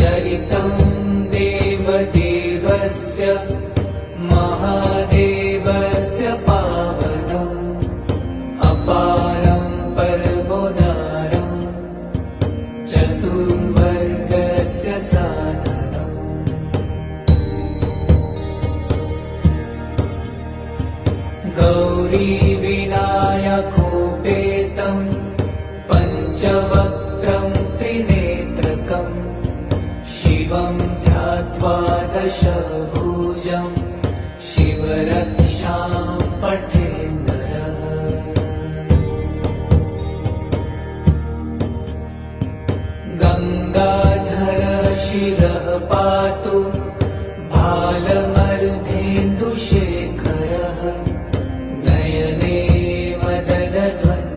चरितं देवदेवस्य महादेवस्य पावनम् अपारं परमोदारं चतुर्वर्गस्य साधनम्। गौरीविनायकोपेतं पञ्चवक्त्रं त्रिनेत्रकम् शिवं ध्यात्वा दशभुजं शिवरक्षां पठेन्नरः। गङ्गाधर शिरः पातु